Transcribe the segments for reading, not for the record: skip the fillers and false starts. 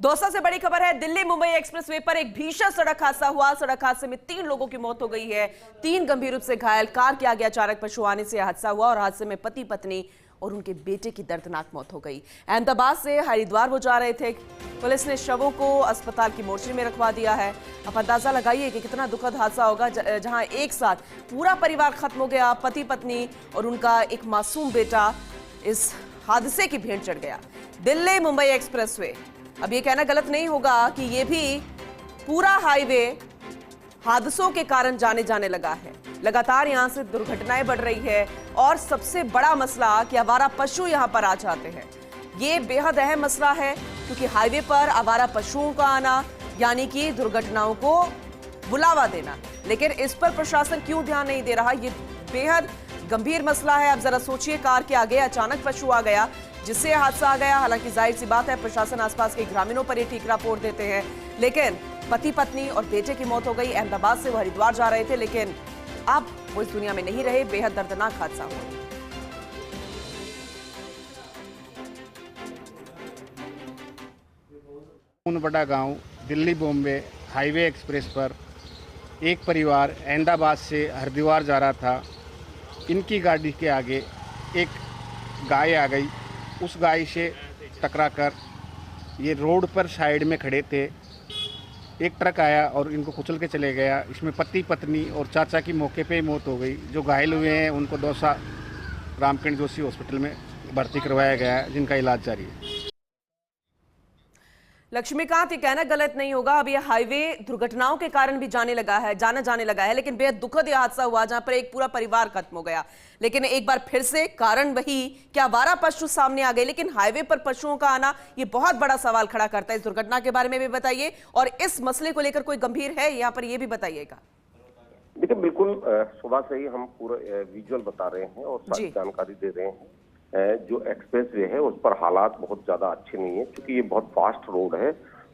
दौसा से बड़ी खबर है। दिल्ली मुंबई एक्सप्रेसवे पर एक भीषण सड़क हादसा हुआ। सड़क हादसे में 3 लोगों की मौत हो गई है, 3 गंभीर रूप से घायल। कार के आगे अचानक पशु आने से हादसा हुआ और हादसे में पति पत्नी और उनके बेटे की दर्दनाक मौत हो गई। अहमदाबाद से हरिद्वार वो जा रहे थे। पुलिस ने शवों को अस्पताल की मोर्चरी में रखवा दिया है। अब अंदाजा लगाइए कि कितना दुखद हादसा होगा, जहां एक साथ पूरा परिवार खत्म हो गया। पति पत्नी और उनका एक मासूम बेटा इस हादसे की भेंट चढ़ गया। दिल्ली मुंबई एक्सप्रेसवे, अब ये कहना गलत नहीं होगा कि ये भी पूरा हाईवे हादसों के कारण जाने लगा है। लगातार यहां से दुर्घटनाएं बढ़ रही है और सबसे बड़ा मसला कि आवारा पशु यहां पर आ जाते हैं। ये बेहद अहम मसला है क्योंकि हाईवे पर आवारा पशुओं का आना यानी कि दुर्घटनाओं को बुलावा देना। लेकिन इस पर प्रशासन क्यों ध्यान नहीं दे रहा, ये बेहद गंभीर मसला है। अब जरा सोचिए, कार के आगे अचानक पशु आ गया जिससे हादसा आ गया। हालांकि जाहिर सी बात है प्रशासन आसपास के ग्रामीणों पर ये ठीकरा फोड़ देते हैं, लेकिन पति पत्नी और बेटे की मौत हो गई। अहमदाबाद से वो हरिद्वार जा रहे थे, लेकिन अब वो इस दुनिया में नहीं रहे। बेहद दर्दनाक हादसा हुआ। बड़ा गांव दिल्ली बॉम्बे हाईवे एक्सप्रेस पर एक परिवार अहमदाबाद से हरिद्वार जा रहा था। इनकी गाड़ी के आगे एक गाय आ गई। उस गाय से टकराकर ये रोड पर साइड में खड़े थे, एक ट्रक आया और इनको कुचल के चले गया। इसमें पति पत्नी और चाचा की मौके पे ही मौत हो गई। जो घायल हुए हैं उनको दौसा रामकिरण जोशी हॉस्पिटल में भर्ती करवाया गया है, जिनका इलाज जारी है। लक्ष्मीकांत, ये कहना गलत नहीं होगा, अब ये हाईवे दुर्घटनाओं के कारण भी जाने लगा है, लेकिन बेहद दुखद ये हादसा हुआ जहां पर एक पूरा परिवार खत्म हो गया। लेकिन एक बार फिर से कारण वही कि आवारा पशु सामने आ गए। लेकिन हाईवे पर पशुओं का आना ये बहुत बड़ा सवाल खड़ा करता है। इस दुर्घटना के बारे में भी बताइए और इस मसले को लेकर कोई गंभीर है यहाँ पर, ये भी बताइएगा। देखिए, बिल्कुल सुबह से ही हम पूरा विजुअल बता रहे हैं और सारी जानकारी दे रहे हैं। जो एक्सप्रेसवे है उस पर हालात बहुत ज्यादा अच्छे नहीं है, क्योंकि ये बहुत फास्ट रोड है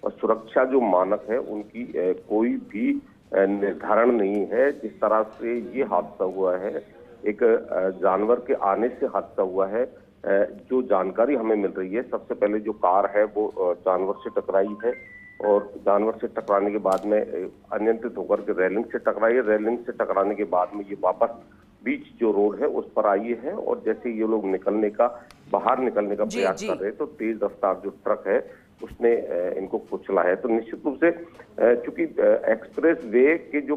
और सुरक्षा जो मानक है उनकी कोई भी निर्धारण नहीं है। जिस तरह से ये हादसा हुआ है, एक जानवर के आने से हादसा हुआ है। जो जानकारी हमें मिल रही है, सबसे पहले जो कार है वो जानवर से टकराई है और जानवर से टकराने के बाद में अनियंत्रित होकर के रेलिंग से टकराई है। रेलिंग से टकराने के बाद में ये वापस बीच जो रोड है उस पर आई है और जैसे ये लोग बाहर निकलने का प्रयास कर रहे हैं तो तेज रफ्तार जो ट्रक है उसने इनको कुचला है। तो निश्चित रूप से चूंकि एक्सप्रेस वे के जो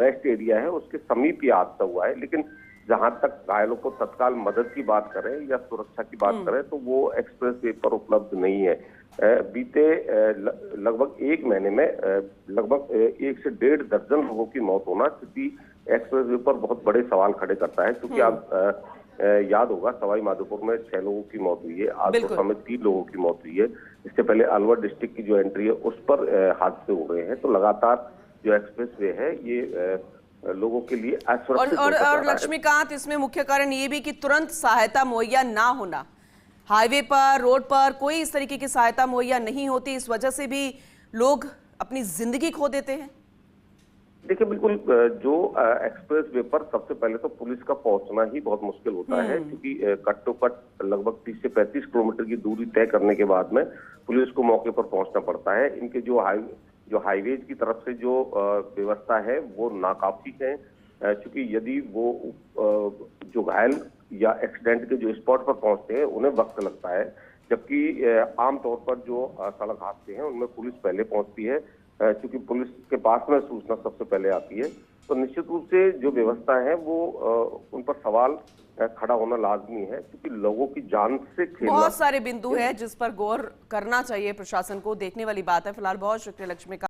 रेस्ट एरिया है उसके समीप ये हादसा हुआ है, लेकिन जहां तक घायलों को तत्काल मदद की बात करें या सुरक्षा की बात करें तो वो एक्सप्रेस वे पर उपलब्ध नहीं है। बीते लगभग 1 महीने में लगभग 1 से 1.5 दर्जन लोगों की मौत होना क्योंकि एक्सप्रेस वे पर बहुत बड़े सवाल खड़े करता है। क्योंकि आप याद होगा, सवाई माधोपुर में 6 लोगों की मौत हुई है, आज दौसा में 3 लोगों की मौत हुई है। इससे पहले अलवर डिस्ट्रिक्ट की जो एंट्री है उस पर हादसे हो रहे हैं। तो लगातार जो एक्सप्रेस वे है ये लोगों के लिए असुरक्षित और लक्ष्मीकांत, इसमें मुख्य कारण ये भी कि तुरंत सहायता मुहैया ना होना। हाईवे पर, रोड पर कोई इस तरीके की सहायता मुहैया नहीं होती, इस वजह से भी लोग अपनी जिंदगी खो देते हैं। देखिए, बिल्कुल जो एक्सप्रेस वे पर सबसे पहले तो पुलिस का पहुंचना ही बहुत मुश्किल होता है, क्योंकि कट लगभग 30 से 35 किलोमीटर की दूरी तय करने के बाद में पुलिस को मौके पर पहुंचना पड़ता है। इनके जो हाईवेज की तरफ से जो व्यवस्था है वो नाकाफी है, क्योंकि यदि वो जो घायल या एक्सीडेंट के जो स्पॉट पर पहुंचते हैं उन्हें वक्त लगता है, जबकि आमतौर पर जो सड़क हादसे हैं उनमें पुलिस पहले पहुंचती है, क्योंकि पुलिस के पास में सूचना सबसे पहले आती है। तो निश्चित रूप से जो व्यवस्था है वो उन पर सवाल खड़ा होना लाजमी है, क्योंकि लोगों की जान से खेलना। बहुत सारे बिंदु है जिस पर गौर करना चाहिए प्रशासन को, देखने वाली बात है। फिलहाल बहुत शुक्रिया लक्ष्मीकांत।